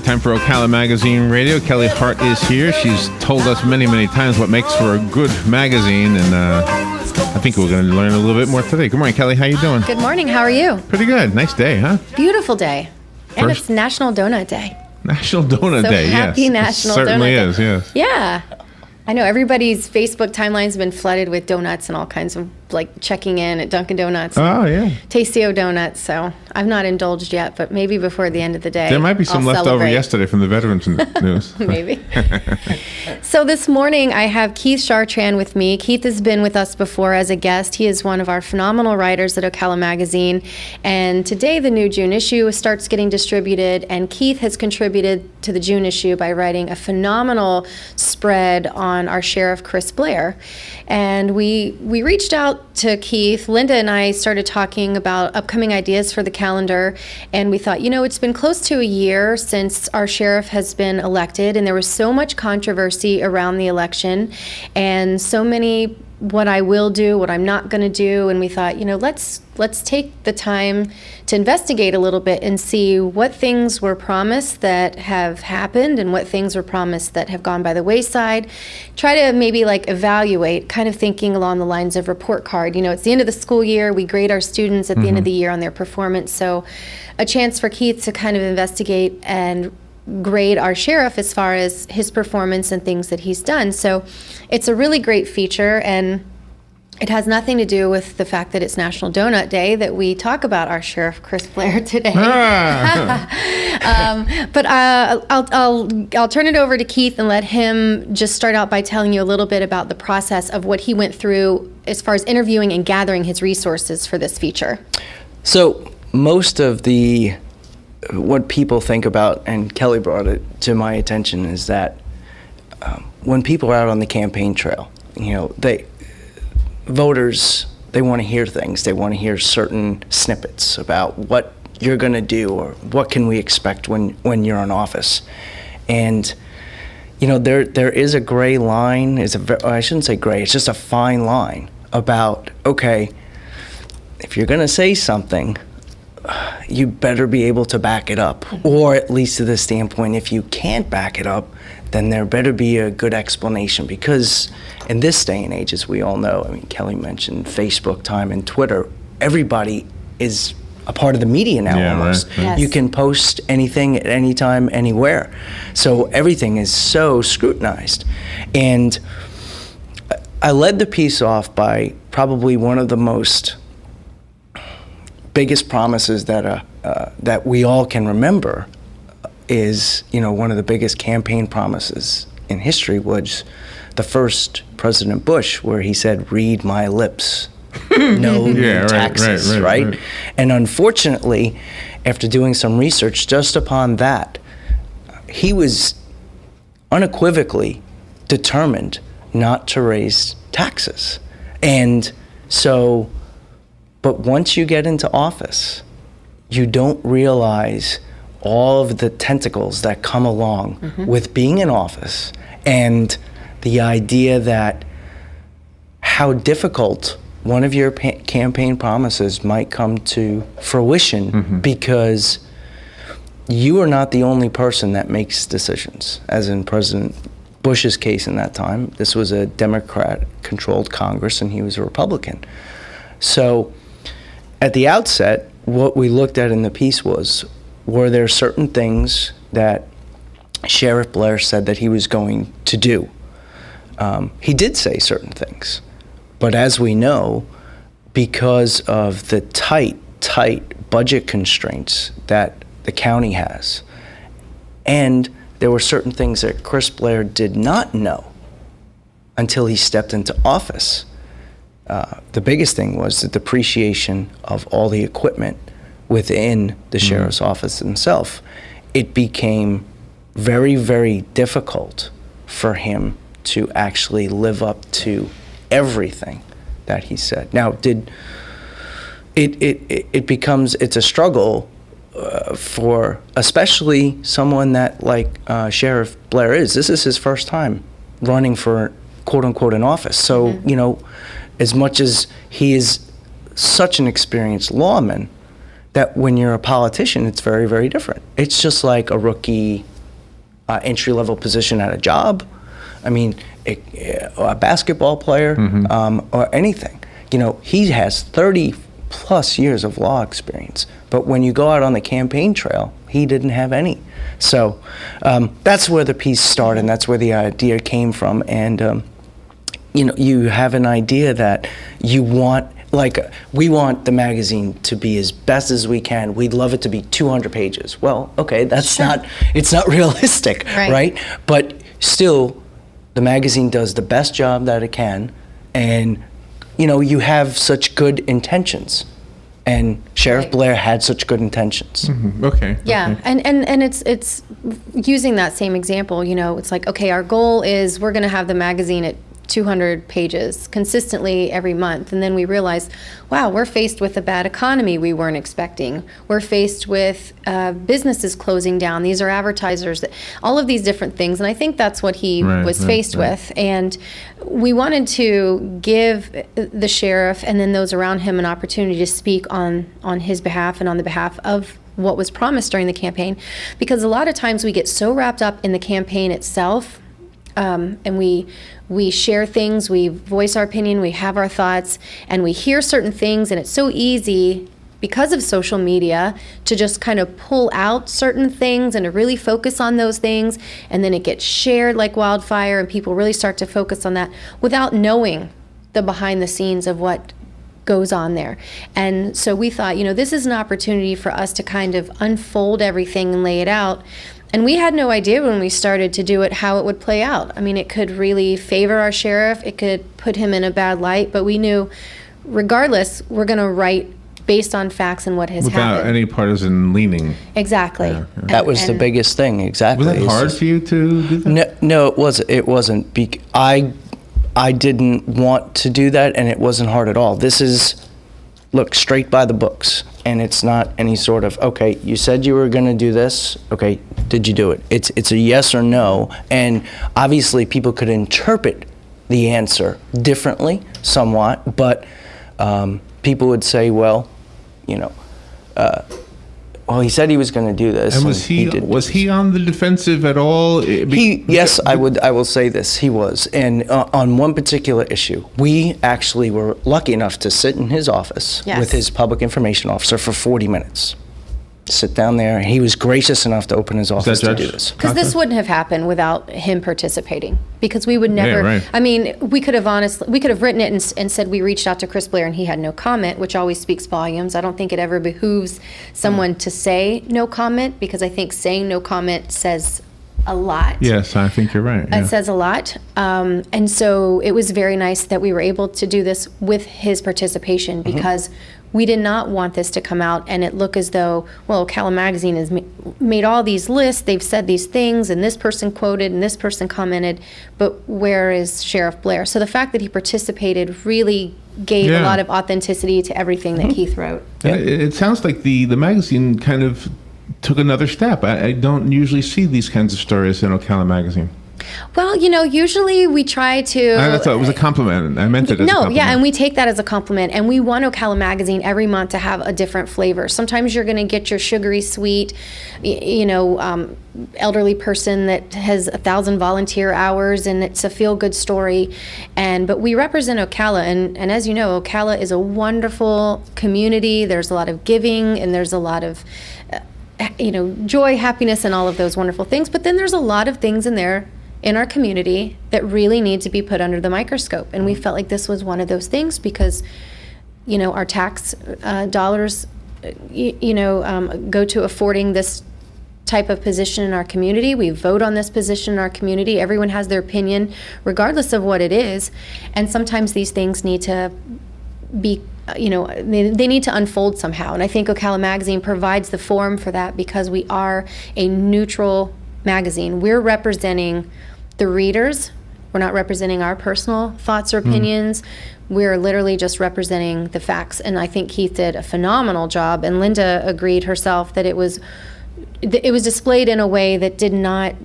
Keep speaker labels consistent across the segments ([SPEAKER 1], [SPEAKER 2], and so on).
[SPEAKER 1] Time for Ocala Magazine Radio. Kelly Hart is here. She's told us many, many times what makes for a good magazine, and I think we're going to learn a little bit more today. Good morning, Kelly. How you doing?
[SPEAKER 2] Good morning. How are you?
[SPEAKER 1] Pretty good. Nice day, huh?
[SPEAKER 2] Beautiful day. And it's National Donut Day.
[SPEAKER 1] National Donut
[SPEAKER 2] So
[SPEAKER 1] Day,
[SPEAKER 2] happy
[SPEAKER 1] yes.
[SPEAKER 2] National
[SPEAKER 1] It certainly
[SPEAKER 2] Donut
[SPEAKER 1] is,
[SPEAKER 2] Day.
[SPEAKER 1] yes.
[SPEAKER 2] Yeah. I know everybody's Facebook timeline's been flooded with donuts and all kinds of, like, checking in at Dunkin' Donuts.
[SPEAKER 1] Oh, yeah.
[SPEAKER 2] Tastio donuts. So I've not indulged yet, but maybe before the end of the day.
[SPEAKER 1] There might be some
[SPEAKER 2] I'll
[SPEAKER 1] left over
[SPEAKER 2] celebrate.
[SPEAKER 1] yesterday from the Veterans News.
[SPEAKER 2] Maybe. So this morning I have Keith Chartrand with me. Keith has been with us before as a guest. He is one of our phenomenal writers at Ocala Magazine. And today the new June issue starts getting distributed, and Keith has contributed to the June issue by writing a phenomenal spread on our Sheriff Chris Blair. And we reached out to Keith. Linda and I started talking about upcoming ideas for the calendar, and we thought, it's been close to a year since our sheriff has been elected, and there was so much controversy around the election and so many what I will do, what I'm not going to do, and we thought, let's take the time to investigate a little bit and see what things were promised that have happened and what things were promised that have gone by the wayside. Try to maybe evaluate, kind of thinking along the lines of report card. It's the end of the school year. We grade our students at the end of the year on their performance. So a chance for Keith to kind of investigate and grade our sheriff as far as his performance and things that he's done. So it's a really great feature, and it has nothing to do with the fact that it's National Donut Day that we talk about our Sheriff Chris Blair today. But I'll turn it over to Keith and let him just start out by telling you a little bit about the process of what he went through as far as interviewing and gathering his resources for this feature.
[SPEAKER 3] So most of what people think about, and Kelly brought it to my attention, is that when people are out on the campaign trail, voters, they want to hear things. They want to hear certain snippets about what you're going to do or what can we expect when you're in office. And there is a gray line. I shouldn't say gray. It's just a fine line about, okay, if you're going to say something, you better be able to back it up, or at least to the standpoint, if you can't back it up, then there better be a good explanation, because in this day and age, as we all know, Kelly mentioned Facebook time and Twitter, everybody is a part of the media now almost.
[SPEAKER 1] Right.
[SPEAKER 2] Yes.
[SPEAKER 3] You can post anything at any time, anywhere. So everything is so scrutinized. And I led the piece off by probably one of the biggest promises that we all can remember is, one of the biggest campaign promises in history was the first President Bush, where he said, "Read my lips, no new taxes," right? And unfortunately, after doing some research just upon that, he was unequivocally determined not to raise taxes. And so, but once you get into office, you don't realize all of the tentacles that come along with being in office, and the idea that how difficult one of your campaign promises might come to fruition because you are not the only person that makes decisions. As in President Bush's case in that time, this was a Democrat-controlled Congress and he was a Republican. So at the outset, what we looked at in the piece were there certain things that Sheriff Blair said that he was going to do. He did say certain things, but as we know, because of the tight budget constraints that the county has, and there were certain things that Chris Blair did not know until he stepped into office. The biggest thing was the depreciation of all the equipment within the sheriff's office himself. It became very, very difficult for him to actually live up to everything that he said. Now, it's a struggle for especially someone that like Sheriff Blair is. This is his first time running for quote unquote an office. So, as much as he is such an experienced lawman, that when you're a politician, it's very, very different. It's just like a rookie entry-level position at a job. I mean, a basketball player, or anything. You know, he has 30 plus years of law experience, but when you go out on the campaign trail, he didn't have any. So that's where the piece started, and that's where the idea came from. And you know, you have an idea that you want, like, we want the magazine to be as best as we can. We'd love it to be 200 pages. Well, okay, that's it's not realistic, right? But still, the magazine does the best job that it can, and you know, you have such good intentions, and Sheriff Blair had such good intentions.
[SPEAKER 1] Okay.
[SPEAKER 2] Yeah,
[SPEAKER 1] okay.
[SPEAKER 2] and it's using that same example. You know, it's like, okay, our goal is we're going to have the magazine at 200 pages consistently every month, and then we realize, wow, we're faced with a bad economy we weren't expecting. We're faced with businesses closing down. These are advertisers, all of these different things, and I think that's what he was faced with. And we wanted to give the sheriff and then those around him an opportunity to speak on his behalf and on the behalf of what was promised during the campaign, because a lot of times we get so wrapped up in the campaign itself, and we share things, we voice our opinion, we have our thoughts, and we hear certain things, and it's so easy because of social media to just kind of pull out certain things and to really focus on those things, and then it gets shared like wildfire, and people really start to focus on that without knowing the behind the scenes of what goes on there. And so we thought, you know, this is an opportunity for us to kind of unfold everything and lay it out. And we had no idea when we started to do it how it would play out. I mean, it could really favor our sheriff, it could put him in a bad light, but we knew regardless, we're going to write based on facts and what has
[SPEAKER 1] Without
[SPEAKER 2] happened.
[SPEAKER 1] any partisan leaning.
[SPEAKER 2] Exactly.
[SPEAKER 1] Yeah, yeah.
[SPEAKER 3] That was the biggest thing, exactly.
[SPEAKER 1] Was that hard for you to do that?
[SPEAKER 3] No, it wasn't. I didn't want to do that, and it wasn't hard at all. This is, look, straight by the books, and it's not any sort of, okay, you said you were going to do this, okay, did you do it? It's a yes or no, and obviously people could interpret the answer differently, somewhat, but people would say, well, you know, well, he said he was going to do this,
[SPEAKER 1] And
[SPEAKER 3] and
[SPEAKER 1] was he on the defensive at all?
[SPEAKER 3] Yes, I will say this, he was. And on one particular issue, we actually were lucky enough to sit in his office with his public information officer for 40 minutes. Sit down there, and he was gracious enough to open his office to do this.
[SPEAKER 2] Because this wouldn't have happened without him participating. Because we would never,
[SPEAKER 1] right.
[SPEAKER 2] I mean, we could have written it and said we reached out to Chris Blair and he had no comment, which always speaks volumes. I don't think it ever behooves someone to say no comment, because I think saying no comment says a lot.
[SPEAKER 1] Yes, I think you're right.
[SPEAKER 2] It says a lot. And so it was very nice that we were able to do this with his participation, because we did not want this to come out and it look as though, well, Ocala Magazine has made all these lists, they've said these things, and this person quoted and this person commented, but where is Sheriff Blair? So the fact that he participated really gave a lot of authenticity to everything that Keith wrote.
[SPEAKER 1] And it sounds like the magazine kind of took another step. I don't usually see these kinds of stories in Ocala Magazine.
[SPEAKER 2] Well, you know, usually we try to...
[SPEAKER 1] I thought it was a compliment. I meant it as a compliment.
[SPEAKER 2] Yeah, and we take that as a compliment. And we want Ocala Magazine every month to have a different flavor. Sometimes you're going to get your sugary sweet, elderly person that has 1,000 volunteer hours and it's a feel-good story. But we represent Ocala. And as you know, Ocala is a wonderful community. There's a lot of giving and there's a lot of... joy, happiness, and all of those wonderful things. But then there's a lot of things in there in our community that really need to be put under the microscope. And we felt like this was one of those things because, our tax dollars, go to affording this type of position in our community. We vote on this position in our community. Everyone has their opinion, regardless of what it is. And sometimes these things need to be they need to unfold somehow. And I think Ocala Magazine provides the forum for that because we are a neutral magazine. We're representing the readers. We're not representing our personal thoughts or opinions. We're literally just representing the facts. And I think Keith did a phenomenal job. And Linda agreed herself that it was displayed in a way that did not,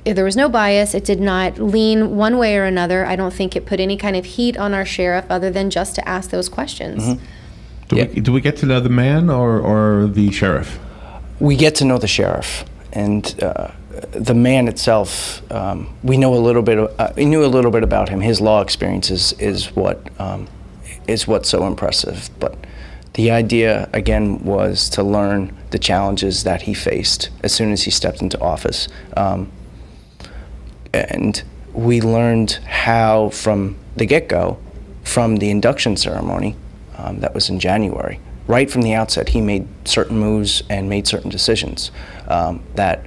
[SPEAKER 2] there was no bias. It did not lean one way or another. I don't think it put any kind of heat on our sheriff other than just to ask those questions.
[SPEAKER 1] Do we get to know the man or the sheriff?
[SPEAKER 3] We get to know the sheriff. And the man itself, we know a little bit. We knew a little bit about him. His law experience is what's so impressive. But the idea again was to learn the challenges that he faced as soon as he stepped into office, and we learned how from the get-go, from the induction ceremony that was in January. Right from the outset, he made certain moves and made certain decisions that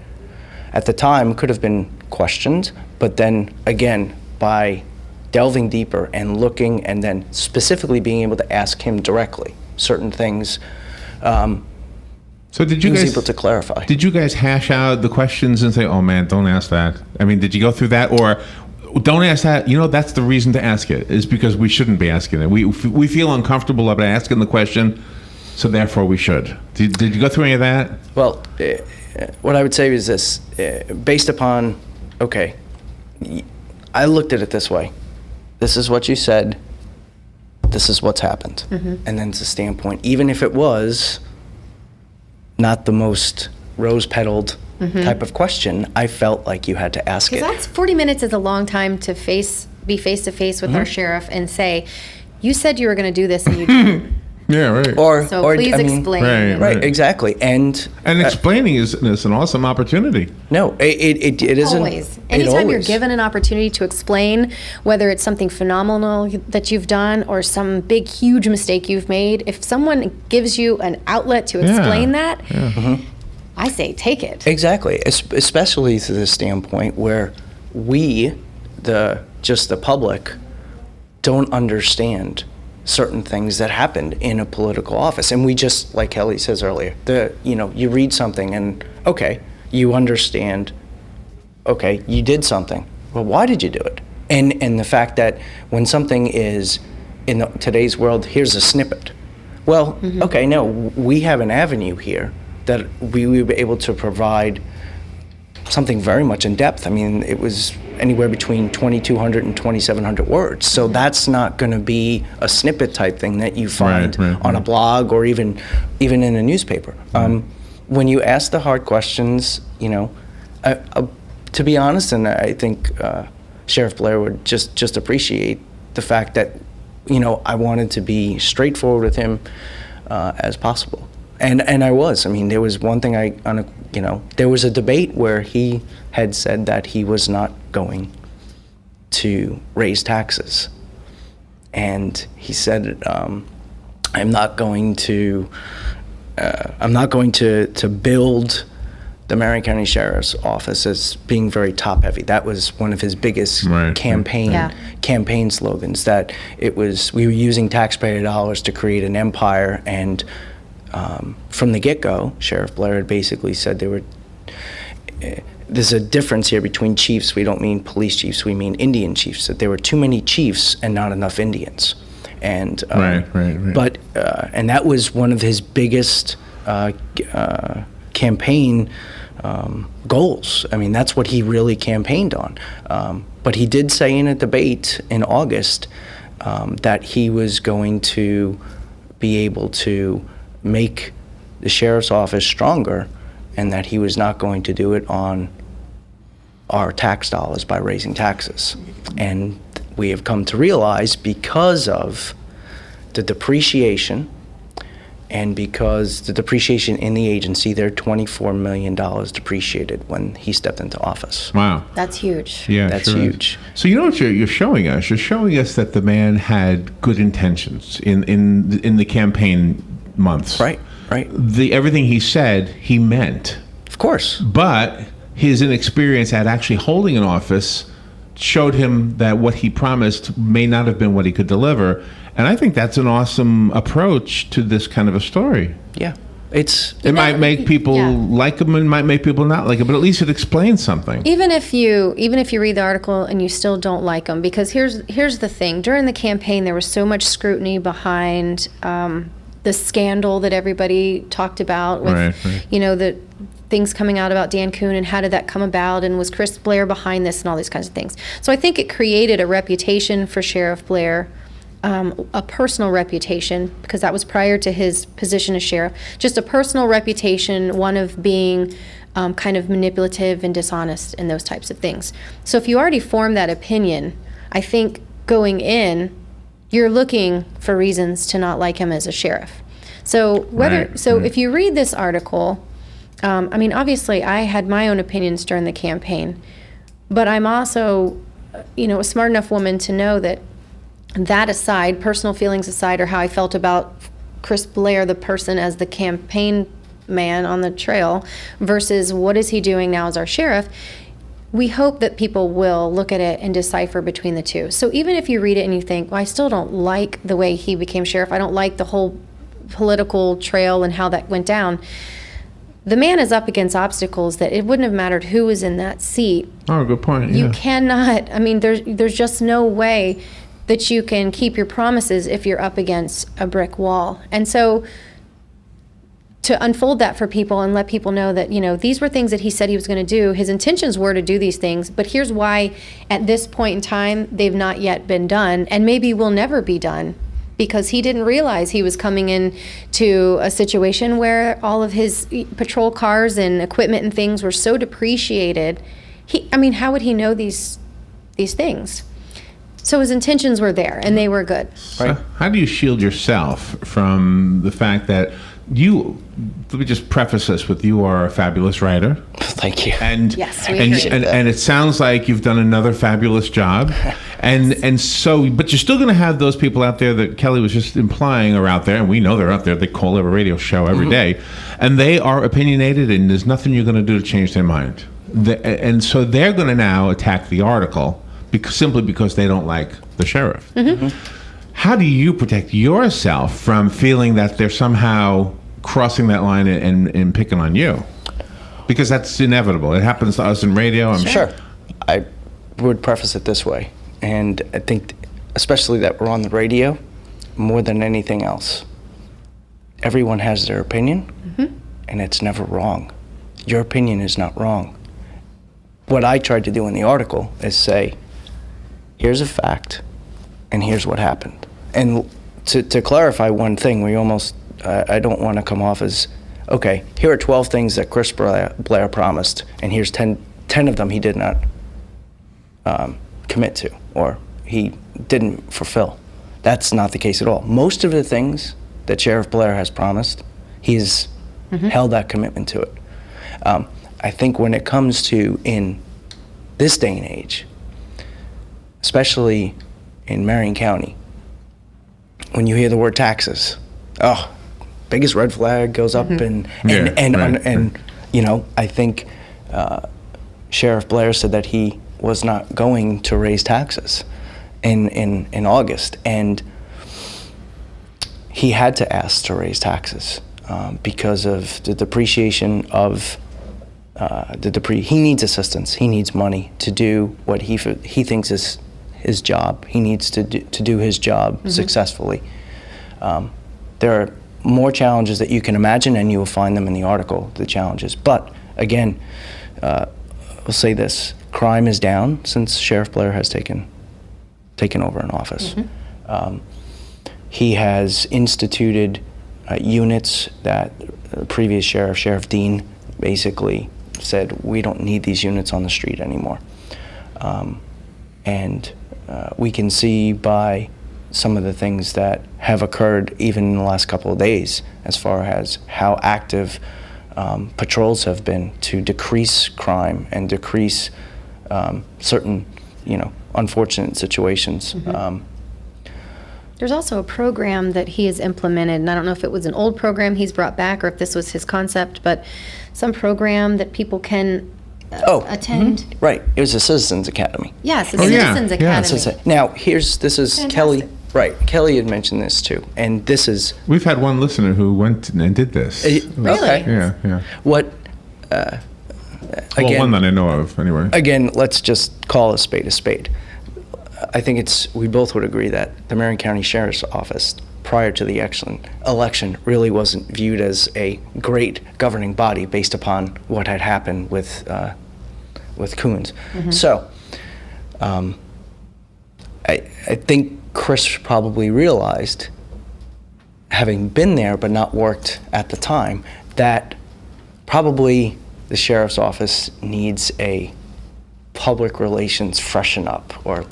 [SPEAKER 3] at the time could have been questioned, but then again, by delving deeper and looking and then specifically being able to ask him directly certain things,
[SPEAKER 1] so did you
[SPEAKER 3] he was
[SPEAKER 1] guys
[SPEAKER 3] able to clarify.
[SPEAKER 1] Did you guys hash out the questions and say, "Oh man, don't ask that"? I mean, did you go through that, or don't ask that? You know, that's the reason to ask it, is because we shouldn't be asking it. We feel uncomfortable about asking the question, so therefore we should. Did you go through any of that?
[SPEAKER 3] Well, what I would say is this, based upon, okay, I looked at it this way. This is what you said. This is what's happened. And then it's a standpoint, even if it was not the most rose-petaled type of question, I felt like you had to ask it.
[SPEAKER 2] Because that's 40 minutes is a long time to be face-to-face with our sheriff and say, you said you were going to do this and you didn't.
[SPEAKER 1] Yeah, right.
[SPEAKER 2] So please explain.
[SPEAKER 3] Right, exactly. And
[SPEAKER 1] explaining is an awesome opportunity.
[SPEAKER 3] No, it isn't.
[SPEAKER 2] Always. Anytime you're given an opportunity to explain, whether it's something phenomenal that you've done or some big, huge mistake you've made, if someone gives you an outlet to explain that, I say take it.
[SPEAKER 3] Exactly, especially to the standpoint where we, the public, don't understand certain things that happened in a political office. And we just, like Kelly says earlier, you read something and, okay, you understand, okay, you did something. Well, why did you do it? And the fact that when something is, in today's world, here's a snippet. Well, okay, no, we have an avenue here that we will be able to provide something very much in depth. I mean, it was anywhere between 2,200 and 2,700 words. So that's not going to be a snippet type thing that you find on a blog or even in a newspaper. When you ask the hard questions, to be honest, and I think Sheriff Blair would just appreciate the fact that, I wanted to be straightforward with him as possible. And I was. I mean, there was one thing there was a debate where he had said that he was not going to raise taxes. And he said, I'm not going to build the Marion County Sheriff's Office as being very top heavy. That was one of his biggest campaign slogans, that we were using taxpayer dollars to create an empire. And from the get-go, Sheriff Blair had basically said there's a difference here between chiefs. We don't mean police chiefs, we mean Indian chiefs, that there were too many chiefs and not enough Indians. And but and that was one of his biggest campaign goals. I mean, that's what he really campaigned on. But he did say in a debate in August that he was going to be able to make the sheriff's office stronger, and that he was not going to do it on our tax dollars by raising taxes. And we have come to realize, because of the depreciation, and because the depreciation in the agency, they're $24 million depreciated when he stepped into office.
[SPEAKER 1] Wow.
[SPEAKER 2] That's huge.
[SPEAKER 1] Yeah,
[SPEAKER 3] that's huge.
[SPEAKER 1] So you know what you're showing us? You're showing us that the man had good intentions in the campaign months.
[SPEAKER 3] Right.
[SPEAKER 1] Everything he said, he meant.
[SPEAKER 3] Of course.
[SPEAKER 1] But his inexperience at actually holding an office showed him that what he promised may not have been what he could deliver. And I think that's an awesome approach to this kind of a story.
[SPEAKER 3] Yeah.
[SPEAKER 1] It might make people like him, and might make people not like him, but at least it explains something.
[SPEAKER 2] Even if you read the article and you still don't like him, because here's the thing. During the campaign, there was so much scrutiny behind the scandal that everybody talked about with, the things coming out about Dan Kuhn and how did that come about, and was Chris Blair behind this and all these kinds of things. So I think it created a reputation for Sheriff Blair, a personal reputation, because that was prior to his position as sheriff, just a personal reputation, one of being kind of manipulative and dishonest and those types of things. So if you already form that opinion, I think going in, you're looking for reasons to not like him as a sheriff. So if you read this article, I mean, obviously I had my own opinions during the campaign, but I'm also, a smart enough woman to know that aside, personal feelings aside, or how I felt about Chris Blair, the person as the campaign man on the trail, versus what is he doing now as our sheriff, we hope that people will look at it and decipher between the two. So even if you read it and you think, well, I still don't like the way he became sheriff, I don't like the whole political trail and how that went down, the man is up against obstacles that it wouldn't have mattered who was in that seat.
[SPEAKER 1] Oh, good point.
[SPEAKER 2] You
[SPEAKER 1] Yeah.
[SPEAKER 2] cannot, I mean, there's just no way that you can keep your promises if you're up against a brick wall. And so to unfold that for people and let people know that, these were things that he said he was going to do. His intentions were to do these things, but here's why at this point in time, they've not yet been done and maybe will never be done, because he didn't realize he was coming in to a situation where all of his patrol cars and equipment and things were so depreciated. How would he know these things? So his intentions were there and they were good.
[SPEAKER 3] Right.
[SPEAKER 1] How do you shield yourself from the fact that let me just preface this with, you are a fabulous writer.
[SPEAKER 3] Thank you.
[SPEAKER 1] And
[SPEAKER 2] Yes, we
[SPEAKER 1] and,
[SPEAKER 2] agree.
[SPEAKER 1] and it sounds like you've done another fabulous job. and so, but you're still going to have those people out there that Kelly was just implying are out there, and we know they're out there. They call every radio show every day, and they are opinionated, and there's nothing you're going to do to change their mind. And so they're going to now attack the article simply because they don't like the sheriff. How do you protect yourself from feeling that they're somehow crossing that line and picking on you? Because that's inevitable. It happens to us in radio.
[SPEAKER 3] Sure. I would preface it this way, and I think especially that we're on the radio more than anything else. Everyone has their opinion, and it's never wrong. Your opinion is not wrong. What I tried to do in the article is say, here's a fact, and here's what happened. And to clarify one thing, I don't want to come off as, okay, here are 12 things that Chris Blair promised, and here's 10 of them he did not commit to, or he didn't fulfill. That's not the case at all. Most of the things that Sheriff Blair has promised, he's held that commitment to it. I think when it comes to, in this day and age, especially in Marion County, when you hear the word taxes, biggest red flag goes up, and I think Sheriff Blair said that he was not going to raise taxes in August, and he had to ask to raise taxes because of the depreciation of he needs assistance. He needs money to do what he thinks is his job. He needs to do his job successfully. There are more challenges that you can imagine, and you will find them in the article, the challenges. But again, I'll say this: crime is down since Sheriff Blair has taken over in office. He has instituted units that the previous sheriff, Sheriff Dean, basically said, we don't need these units on the street anymore. And we can see by some of the things that have occurred even in the last couple of days, as far as how active patrols have been to decrease crime and decrease certain, unfortunate situations.
[SPEAKER 2] There's also a program that he has implemented, and I don't know if it was an old program he's brought back or if this was his concept, but some program that people can attend.
[SPEAKER 3] Right. It was a Citizens Academy.
[SPEAKER 2] Yes, a
[SPEAKER 1] Oh, yeah.
[SPEAKER 2] Citizens
[SPEAKER 1] Yeah.
[SPEAKER 2] Academy.
[SPEAKER 3] Now, this is
[SPEAKER 2] Fantastic.
[SPEAKER 3] Kelly. Right. Kelly had mentioned this too, and this is
[SPEAKER 1] We've had one listener who went and did this.
[SPEAKER 2] Really?
[SPEAKER 1] Yeah, yeah.
[SPEAKER 3] what.
[SPEAKER 1] Well,
[SPEAKER 3] Again,
[SPEAKER 1] one that I know of, anyway.
[SPEAKER 3] again, let's just call a spade a spade. I think we both would agree that the Marion County Sheriff's Office, prior to the election, really wasn't viewed as a great governing body based upon what had happened with Coons. So, I think Chris probably realized, having been there but not worked at the time, that probably the sheriff's office needs a public relations freshen up, or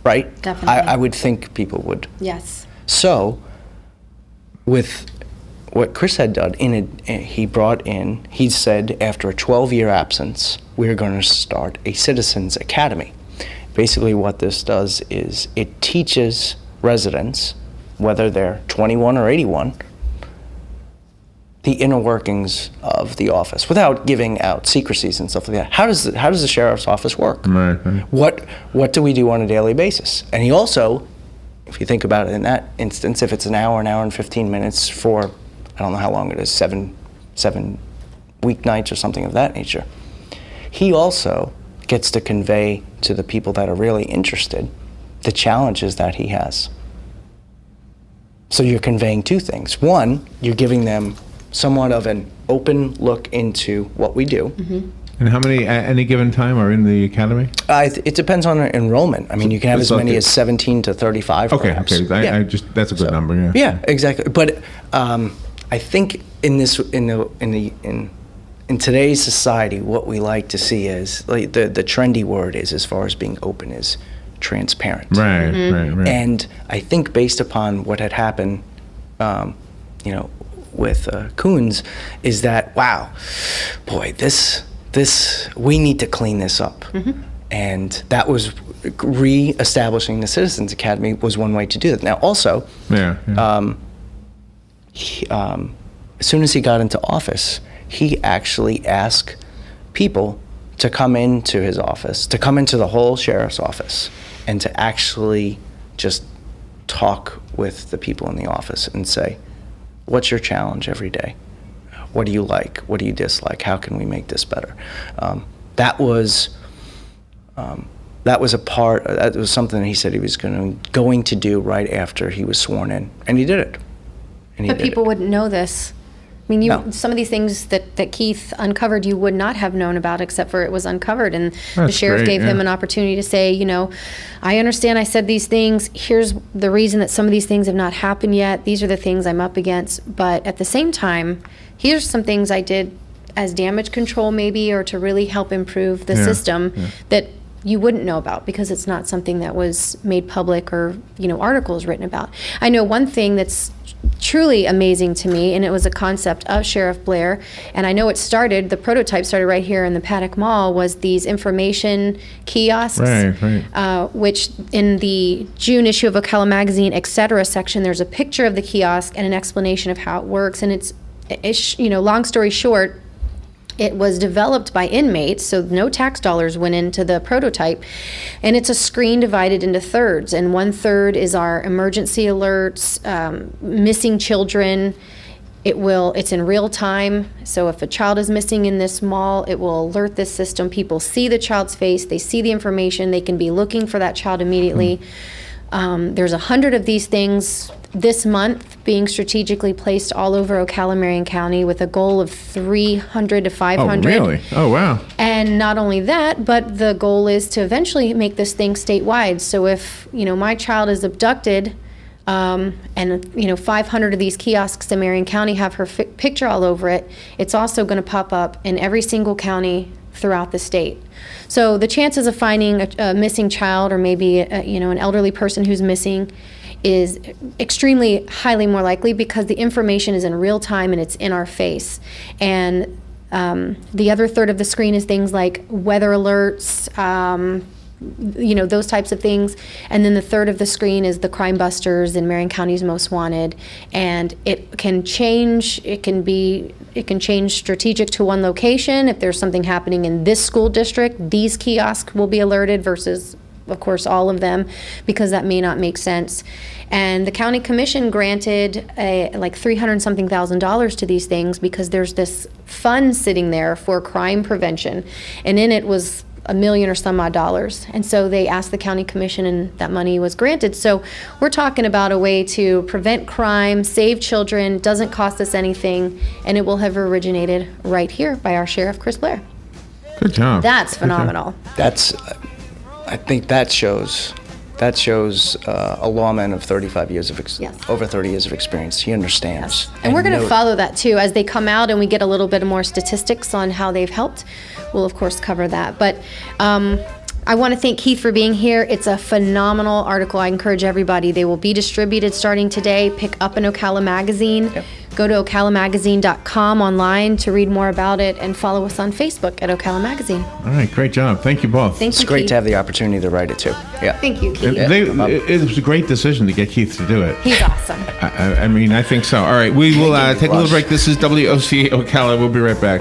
[SPEAKER 3] right?
[SPEAKER 2] Definitely.
[SPEAKER 3] I would think people would.
[SPEAKER 2] Yes.
[SPEAKER 3] So, with what Chris had done, he said after a 12-year absence, we're going to start a Citizens Academy. Basically what this does is it teaches residents, whether they're 21 or 81, the inner workings of the office without giving out secrecies and stuff like that. How does the sheriff's office work?
[SPEAKER 1] Right.
[SPEAKER 3] What do we do on a daily basis? And he also, if you think about it in that instance, if it's an hour and 15 minutes for, I don't know how long it is, seven weeknights or something of that nature, he also gets to convey to the people that are really interested the challenges that he has. So you're conveying two things. One, you're giving them somewhat of an open look into what we do.
[SPEAKER 2] Mm-hmm.
[SPEAKER 1] And how many at any given time are in the academy?
[SPEAKER 3] It depends on enrollment. I mean, you can have as many as 17 to 35.
[SPEAKER 1] Okay,
[SPEAKER 3] perhaps.
[SPEAKER 1] okay. I just that's a good number. Yeah.
[SPEAKER 3] Yeah, exactly. But I think in today's society, what we like to see is like the trendy word is, as far as being open, is transparent.
[SPEAKER 1] Right.
[SPEAKER 2] Mm-hmm.
[SPEAKER 1] Right.
[SPEAKER 3] And I think based upon what had happened, with Coons, is that, wow, boy, this we need to clean this up.
[SPEAKER 2] Mm-hmm.
[SPEAKER 3] And that was re-establishing the Citizens Academy was one way to do that. Now, also,
[SPEAKER 1] Yeah.
[SPEAKER 3] as soon as he got into office, he actually asked people to come into his office, to come into the whole sheriff's office, and to actually just talk with the people in the office and say, what's your challenge every day? What do you like? What do you dislike? How can we make this better? That was something that he said he was going to do right after he was sworn in, and he did it.
[SPEAKER 2] But people wouldn't know this. I mean,
[SPEAKER 3] No.
[SPEAKER 2] some of these things that Keith uncovered, you would not have known about except for it was uncovered. And the
[SPEAKER 1] That's
[SPEAKER 2] sheriff
[SPEAKER 1] great,
[SPEAKER 2] gave him
[SPEAKER 1] yeah.
[SPEAKER 2] an opportunity to say, I understand I said these things. Here's the reason that some of these things have not happened yet. These are the things I'm up against. But at the same time, here's some things I did as damage control maybe, or to really help improve the
[SPEAKER 1] Yeah,
[SPEAKER 2] system
[SPEAKER 1] yeah.
[SPEAKER 2] that you wouldn't know about because it's not something that was made public or, articles written about. I know one thing that's truly amazing to me, and it was a concept of Sheriff Blair, and I know the prototype started right here in the Paddock Mall, was these information kiosks.
[SPEAKER 1] Right.
[SPEAKER 2] Which in the June issue of Ocala magazine, etc. section, there's a picture of the kiosk and an explanation of how it works, and it's long story short, it was developed by inmates, so no tax dollars went into the prototype, and it's a screen divided into thirds, and 1/3 is our emergency alerts, missing children. It's in real time, so if a child is missing in this mall, it will alert this system. People see the child's face, they see the information, they can be looking for that child immediately. There's 100 of these things this month being strategically placed all over Ocala, Marion County, with a goal of 300 to 500.
[SPEAKER 1] Oh, really? Oh, wow.
[SPEAKER 2] And not only that, but the goal is to eventually make this thing statewide. So if, my child is abducted, and 500 of these kiosks in Marion County have her picture all over it, it's also going to pop up in every single county throughout the state. So the chances of finding a missing child, or maybe an elderly person who's missing, is extremely highly more likely because the information is in real time and it's in our face. And the other third of the screen is things like weather alerts, those types of things. And then the third of the screen is the crime busters and Marion County's most wanted. And it can change. It can change strategic to one location. If there's something happening in this school district, these kiosks will be alerted versus, of course, all of them, because that may not make sense. And the county commission granted like $300-something thousand to these things because there's this fund sitting there for crime prevention, and in it was $1 million or some odd dollars. And so they asked the county commission, and that money was granted. So we're talking about a way to prevent crime, save children, doesn't cost us anything, and it will have originated right here by our sheriff, Chris Blair.
[SPEAKER 1] Good job.
[SPEAKER 2] That's phenomenal.
[SPEAKER 3] I think that shows that shows a lawman of 35 years of
[SPEAKER 2] Yes.
[SPEAKER 3] over 30 years of experience. He understands.
[SPEAKER 2] And we're going to
[SPEAKER 3] knows-
[SPEAKER 2] follow that too. As they come out and we get a little bit more statistics on how they've helped, we'll of course cover that. But I want to thank Keith for being here. It's a phenomenal article. I encourage everybody. They will be distributed starting today. Pick up an Ocala magazine.
[SPEAKER 3] Yep.
[SPEAKER 2] Go to ocalamagazine.com online to read more about it, and follow us on Facebook at Ocala Magazine.
[SPEAKER 1] All right, great job. Thank you both.
[SPEAKER 2] Thank
[SPEAKER 3] It's
[SPEAKER 2] you,
[SPEAKER 3] great
[SPEAKER 2] Keith.
[SPEAKER 3] to have the opportunity to write it too. Yeah.
[SPEAKER 2] Thank you, Keith.
[SPEAKER 1] It was a great decision to get Keith to do it.
[SPEAKER 2] He's awesome.
[SPEAKER 1] I mean, I think so. All right, we will take a little
[SPEAKER 3] Rush.
[SPEAKER 1] break. This is WOCA Ocala. We'll be right back.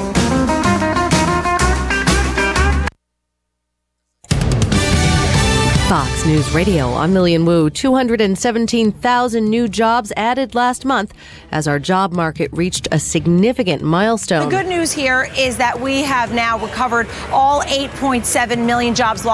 [SPEAKER 4] Fox News Radio, I'm Lillian Wu. 217,000 new jobs added last month as our job market reached a significant milestone.
[SPEAKER 5] The good news here is that we have now recovered all 8.7 million jobs lost.